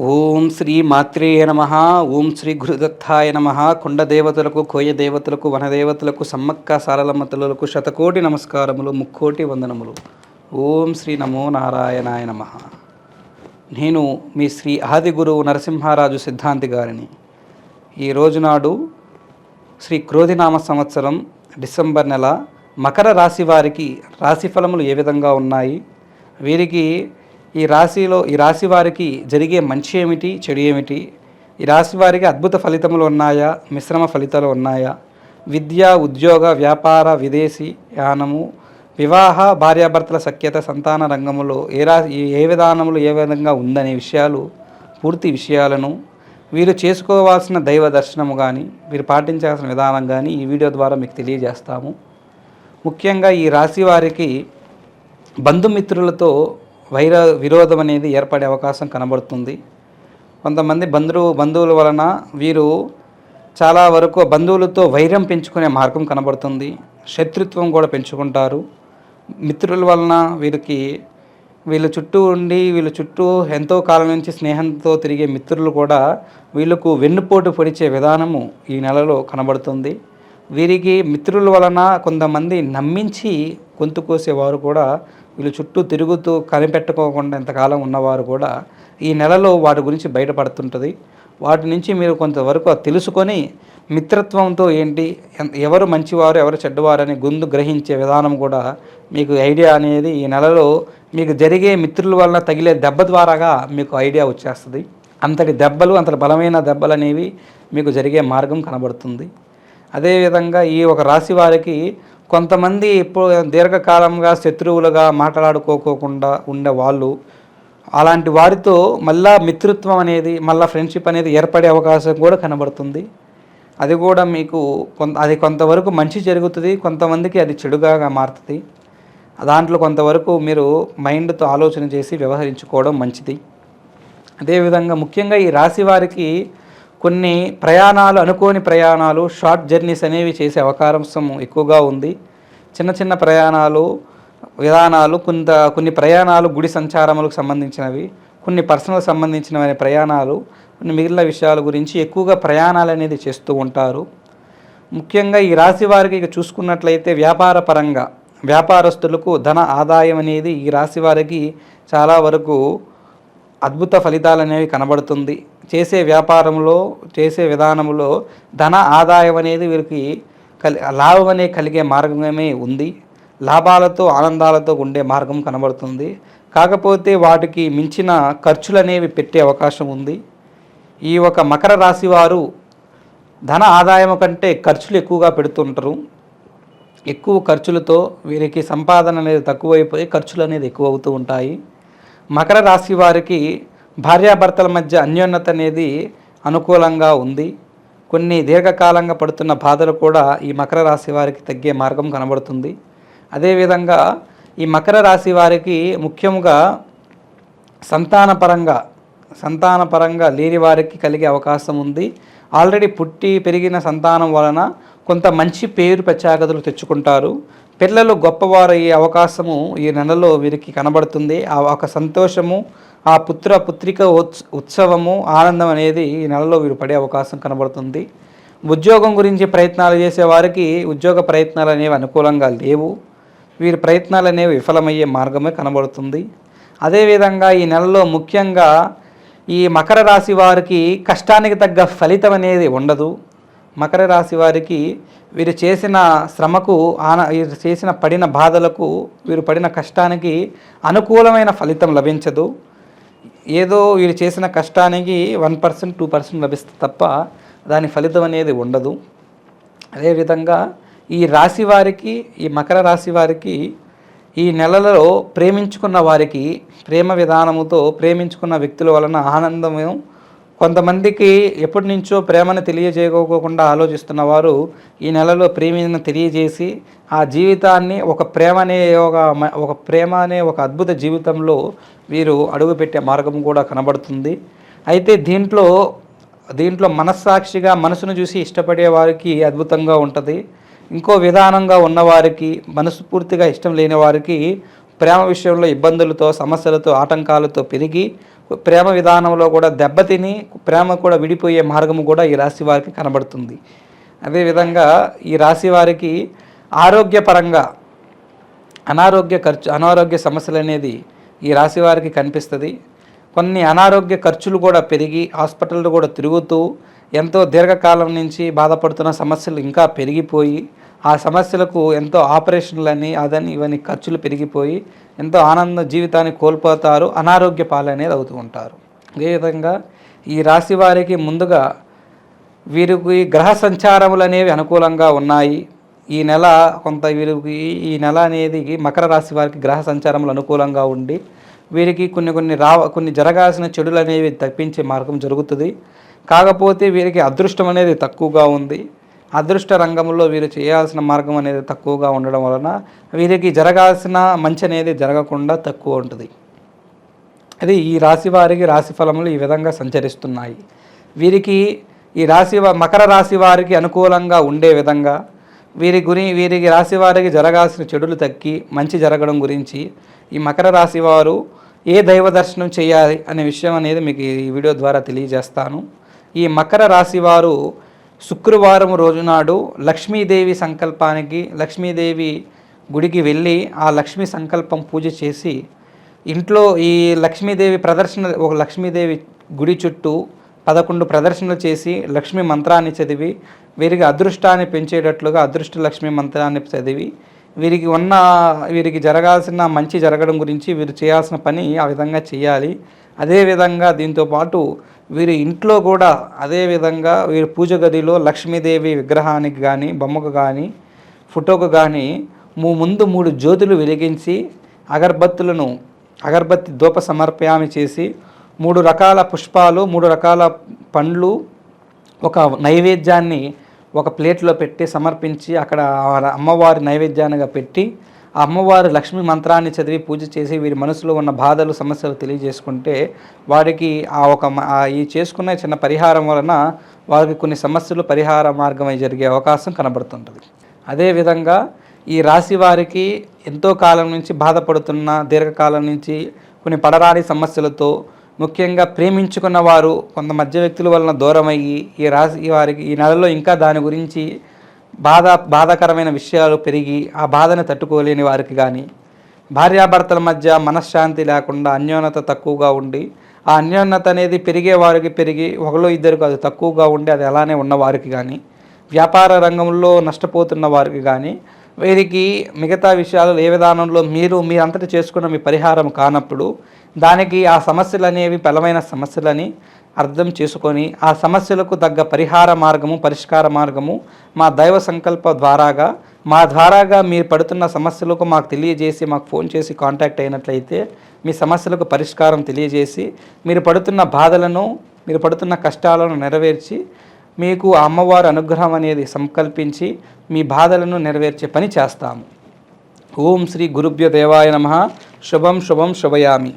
ఓం శ్రీ మాత్రే నమ. ఓం శ్రీ గురుదత్తాయ నమ. కొండ దేవతలకు, కోయ దేవతలకు, వనదేవతలకు, సమ్మక్క సారలమ్మ తల్లులకు శతకోటి నమస్కారములు, ముక్కోటి వందనములు. ఓం శ్రీ నమో నారాయణాయ నమ. నేను మీ శ్రీ ఆది గురువు నరసింహారాజు సిద్ధాంతి గారిని. ఈ రోజునాడు శ్రీ క్రోధినామ సంవత్సరం డిసెంబర్ నెల మకర రాశి వారికి రాశి ఫలములు ఏ విధంగా ఉన్నాయి, వీరికి ఈ రాశి వారికి జరిగే మంచి ఏమిటి, చెడు ఏమిటి, ఈ రాశి వారికి అద్భుత ఫలితములు ఉన్నాయా, మిశ్రమ ఫలితాలు ఉన్నాయా, విద్య, ఉద్యోగ, వ్యాపార, విదేశీ యానము, వివాహ, భార్యాభర్తల సఖ్యత, సంతాన రంగములో ఏ విధానములు ఏ విధంగా ఉందనే విషయాలు, పూర్తి విషయాలను, వీరు చేసుకోవాల్సిన దైవ దర్శనము కానీ, వీరు పాటించాల్సిన విధానం కానీ ఈ వీడియో ద్వారా మీకు తెలియజేస్తాము. ముఖ్యంగా ఈ రాశి వారికి బంధుమిత్రులతో విరోధం అనేది ఏర్పడే అవకాశం కనబడుతుంది. కొంతమంది బంధువుల వలన వీరు చాలా వరకు బంధువులతో వైరం పెంచుకునే మార్గం కనబడుతుంది. శత్రుత్వం కూడా పెంచుకుంటారు. మిత్రుల వలన వీళ్ళ చుట్టూ ఎంతో కాలం నుంచి స్నేహంతో తిరిగే మిత్రులు కూడా వీళ్ళకు వెన్నుపోటు పొడిచే విధానము ఈ నెలలో కనబడుతుంది. వీరికి మిత్రుల వలన కొంతమంది నమ్మించి గొంతు కోసేవారు కూడా వీళ్ళు చుట్టూ తిరుగుతూ కనిపెట్టుకోకుండా ఎంతకాలం ఉన్నవారు కూడా ఈ నెలలో వాటి గురించి బయటపడుతుంటుంది. వాటి నుంచి మీరు కొంతవరకు తెలుసుకొని మిత్రత్వంతో ఎవరు మంచివారు ఎవరు చెడ్డవారు అని గ్రహించే విధానం కూడా మీకు ఐడియా అనేది ఈ నెలలో మీకు జరిగే మిత్రుల వలన తగిలే దెబ్బ ద్వారాగా మీకు ఐడియా వచ్చేస్తుంది. అంతటి బలమైన దెబ్బలు అనేవి మీకు జరిగే మార్గం కనబడుతుంది. అదేవిధంగా ఈ ఒక రాశి వారికి కొంతమంది ఇప్పుడు దీర్ఘకాలంగా శత్రువులుగా మాట్లాడుకోకుండా ఉండే వాళ్ళు, అలాంటి వారితో మళ్ళా మిత్రత్వం అనేది ఫ్రెండ్షిప్ అనేది ఏర్పడే అవకాశం కూడా కనబడుతుంది. అది కూడా మీకు కొంతవరకు మంచి జరుగుతుంది, కొంతమందికి అది చెడుగా మారుతుంది. దాంట్లో కొంతవరకు మీరు మైండ్తో ఆలోచన చేసి వ్యవహరించుకోవడం మంచిది. అదేవిధంగా ముఖ్యంగా ఈ రాశి వారికి కొన్ని అనుకోని ప్రయాణాలు, షార్ట్ జర్నీస్ అనేవి చేసే అవకాశం ఎక్కువగా ఉంది. చిన్న విధానాలు, కొన్ని ప్రయాణాలు గుడి సంచారములకు సంబంధించినవి, కొన్ని పర్సనల్ సంబంధించినవి ప్రయాణాలు, కొన్ని మిగిలిన విషయాల గురించి ఎక్కువగా ప్రయాణాలు అనేది చేస్తూ ఉంటారు. ముఖ్యంగా ఈ రాశి వారికి చూసుకున్నట్లయితే వ్యాపారస్తులకు ధన ఆదాయం అనేది ఈ రాశి వారికి చాలా వరకు అద్భుత ఫలితాలు అనేవి కనబడుతుంది. చేసే వ్యాపారంలో, చేసే విధానంలో ధన ఆదాయం అనేది వీరికి లాభం అనేది కలిగే మార్గమే ఉంది. లాభాలతో ఆనందాలతో ఉండే మార్గం కనబడుతుంది. కాకపోతే వాటికి మించిన ఖర్చులు అనేవి పెట్టే అవకాశం ఉంది. ఈ ఒక మకర రాశి వారు ధన ఆదాయం కంటే ఖర్చులు ఎక్కువగా పెడుతుంటారు. ఎక్కువ ఖర్చులతో వీరికి సంపాదన అనేది తక్కువైపోయి ఖర్చులు అనేది ఎక్కువ అవుతూ ఉంటాయి. మకర రాశి వారికి భార్యాభర్తల మధ్య అన్యోన్యత అనేది అనుకూలంగా ఉంది. కొన్ని దీర్ఘకాలంగా పడుతున్న బాధలు కూడా ఈ మకర రాశి వారికి తగ్గే మార్గం కనబడుతుంది. అదేవిధంగా ఈ మకర రాశి వారికి ముఖ్యంగా సంతానపరంగా లేని వారికి కలిగే అవకాశం ఉంది. ఆల్రెడీ పుట్టి పెరిగిన సంతానం వలన కొంత మంచి పేరు ప్రత్యేకతలు తెచ్చుకుంటారు. పిల్లలు గొప్పవారు అయ్యే అవకాశము ఈ నెలలో వీరికి కనబడుతుంది. ఆ ఒక సంతోషము, ఆ పుత్రిక ఉత్సవము, ఆనందం అనేది ఈ నెలలో వీరు పడే అవకాశం కనబడుతుంది. ఉద్యోగం గురించి ప్రయత్నాలు చేసే వారికి ఉద్యోగ ప్రయత్నాలు అనేవి అనుకూలంగా లేవు. వీరి ప్రయత్నాలు అనేవి విఫలమయ్యే మార్గమే కనబడుతుంది. అదేవిధంగా ఈ నెలలో ముఖ్యంగా ఈ మకర రాశి వారికి కష్టానికి తగ్గ ఫలితం అనేది ఉండదు. మకర రాశి వారికి వీరు చేసిన శ్రమకు, వీరు చేసిన పడిన బాధలకు, వీరు పడిన కష్టానికి అనుకూలమైన ఫలితం లభించదు. ఏదో వీరు చేసిన కష్టానికి 1%, 2% లభిస్తుంది తప్ప దాని ఫలితం అనేది ఉండదు. అదేవిధంగా ఈ రాశి వారికి, ఈ మకర రాశి వారికి ఈ నెలలో ప్రేమించుకున్న వారికి ప్రేమ విధానముతో ప్రేమించుకున్న వ్యక్తుల వలన ఆనందము, కొంతమందికి ఎప్పటి నుంచో ప్రేమను తెలియజేయకోకుండా ఆలోచిస్తున్న వారు ఈ నెలలో ప్రేమను తెలియజేసి ఆ జీవితాన్ని ఒక ప్రేమ అనే ఒక అద్భుత జీవితంలో వీరు అడుగుపెట్టే మార్గం కూడా కనబడుతుంది. అయితే దీంట్లో మనస్సాక్షిగా మనసును చూసి ఇష్టపడే వారికి అద్భుతంగా ఉంటుంది. ఇంకో విధానంగా ఉన్నవారికి, మనస్ఫూర్తిగా ఇష్టం లేని వారికి ప్రేమ విషయంలో ఇబ్బందులతో, సమస్యలతో, ఆటంకాలతో పెరిగి ప్రేమ విధానంలో కూడా దెబ్బతిని ప్రేమ కూడా విడిపోయే మార్గము కూడా ఈ రాశి వారికి కనబడుతుంది. అదేవిధంగా ఈ రాశి వారికి ఆరోగ్యపరంగా అనారోగ్య సమస్యలు అనేది ఈ రాశి వారికి కనిపిస్తుంది. కొన్ని అనారోగ్య ఖర్చులు కూడా పెరిగి హాస్పిటల్లో కూడా తిరుగుతూ ఎంతో దీర్ఘకాలం నుంచి బాధపడుతున్న సమస్యలు ఇంకా పెరిగిపోయి ఆ సమస్యలకు ఎంతో ఆపరేషన్లని అదని ఇవన్నీ ఖర్చులు పెరిగిపోయి ఎంతో ఆనంద జీవితాన్ని కోల్పోతారు, అనారోగ్య పాలనేది అవుతూ ఉంటారు. అదేవిధంగా ఈ రాశి వారికి ముందుగా వీరికి గ్రహ సంచారములు అనేవి అనుకూలంగా ఉన్నాయి. ఈ నెల వీరికి ఈ నెల అనేది మకర రాశి వారికి గ్రహ సంచారములు అనుకూలంగా ఉండి వీరికి కొన్ని జరగాల్సిన చెడులు అనేవి తప్పించే మార్గం జరుగుతుంది. కాకపోతే వీరికి అదృష్టం అనేది తక్కువగా ఉంది. అదృష్ట రంగంలో వీరు చేయాల్సిన మార్గం అనేది తక్కువగా ఉండడం వలన వీరికి జరగాల్సిన మంచి అనేది జరగకుండా తక్కువ ఉంటుంది. అది ఈ రాశి వారికి రాశి ఫలములు ఈ విధంగా సంచరిస్తున్నాయి. వీరికి ఈ మకర రాశి వారికి అనుకూలంగా ఉండే విధంగా వీరికి రాశి వారికి జరగాల్సిన చెడులు తగ్గి మంచి జరగడం గురించి ఈ మకర రాశి వారు ఏ దైవ దర్శనం చేయాలి అనే విషయం అనేది మీకు ఈ వీడియో ద్వారా తెలియజేస్తాను. ఈ మకర రాశి వారు శుక్రవారం రోజునాడు లక్ష్మీదేవి సంకల్పానికి లక్ష్మీదేవి గుడికి వెళ్ళి ఆ లక్ష్మీ సంకల్పం పూజ చేసి ఇంట్లో ఈ లక్ష్మీదేవి గుడి చుట్టూ 11 ప్రదర్శనలు చేసి లక్ష్మీ మంత్రాన్ని చదివి వీరికి అదృష్టాన్ని పెంచేటట్లుగా అదృష్ట లక్ష్మీ మంత్రాన్ని చదివి వీరికి జరగాల్సిన మంచి జరగడం గురించి వీరు చేయాల్సిన పని ఆ విధంగా చేయాలి. అదేవిధంగా దీంతోపాటు వీరి ఇంట్లో కూడా అదేవిధంగా వీరి పూజ గదిలో లక్ష్మీదేవి విగ్రహానికి కానీ బొమ్మకు కానీ ఫోటోకు కానీ ముందు 3 జ్యోతులు వెలిగించి అగరబత్తి ధూప సమర్పయామి చేసి 3 రకాల పుష్పాలు 3 రకాల పండ్లు ఒక నైవేద్యాన్ని ఒక ప్లేట్లో పెట్టి సమర్పించి అక్కడ అమ్మవారి నైవేద్యాన్నిగా పెట్టి ఆ అమ్మవారి లక్ష్మీ మంత్రాన్ని చదివి పూజ చేసి వీరి మనసులో ఉన్న బాధలు సమస్యలు తెలియజేసుకుంటే వారికి ఈ చేసుకున్న చిన్న పరిహారం వలన వారికి కొన్ని సమస్యలు పరిహార మార్గమై జరిగే అవకాశం కనబడుతుంటుంది. అదేవిధంగా ఈ రాశి వారికి ఎంతో కాలం నుంచి బాధపడుతున్న దీర్ఘకాలం నుంచి కొన్ని పడరాని సమస్యలతో ముఖ్యంగా ప్రేమించుకున్న వారు కొంత మధ్య వ్యక్తుల వలన దూరమయ్యి ఈ రాశి వారికి ఈ నెలలో ఇంకా దాని గురించి బాధాకరమైన విషయాలు పెరిగి ఆ బాధను తట్టుకోలేని వారికి కానీ భార్యాభర్తల మధ్య మనశ్శాంతి లేకుండా అన్యోన్యత తక్కువగా ఉండి ఆ అన్యోన్యత అనేది పెరిగి ఒకళ్ళు ఇద్దరు కాదు తక్కువగా ఉండి అది అలానే ఉన్నవారికి కానీ వ్యాపార రంగంలో నష్టపోతున్న వారికి కానీ వీరికి మిగతా విషయాలు ఏ విధానంలో మీరంతటి చేసుకున్న మీ పరిహారం కానప్పుడు దానికి ఆ సమస్యలు అనేవి బలమైన సమస్యలని అర్థం చేసుకొని ఆ సమస్యలకు తగ్గ పరిష్కార మార్గము మా దైవ సంకల్ప ద్వారాగా మీరు పడుతున్న సమస్యలకు మాకు తెలియజేసి మాకు ఫోన్ చేసి కాంటాక్ట్ అయినట్లయితే మీ సమస్యలకు పరిష్కారం తెలియజేసి మీరు పడుతున్న బాధలను మీరు పడుతున్న కష్టాలను నెరవేర్చి మీకు ఆ అమ్మవారి అనుగ్రహం అనేది సంకల్పించి మీ బాధలను నెరవేర్చే పని చేస్తాము. ఓం శ్రీ గురుభ్యో దేవాయ నమః. శుభం శుభయామి.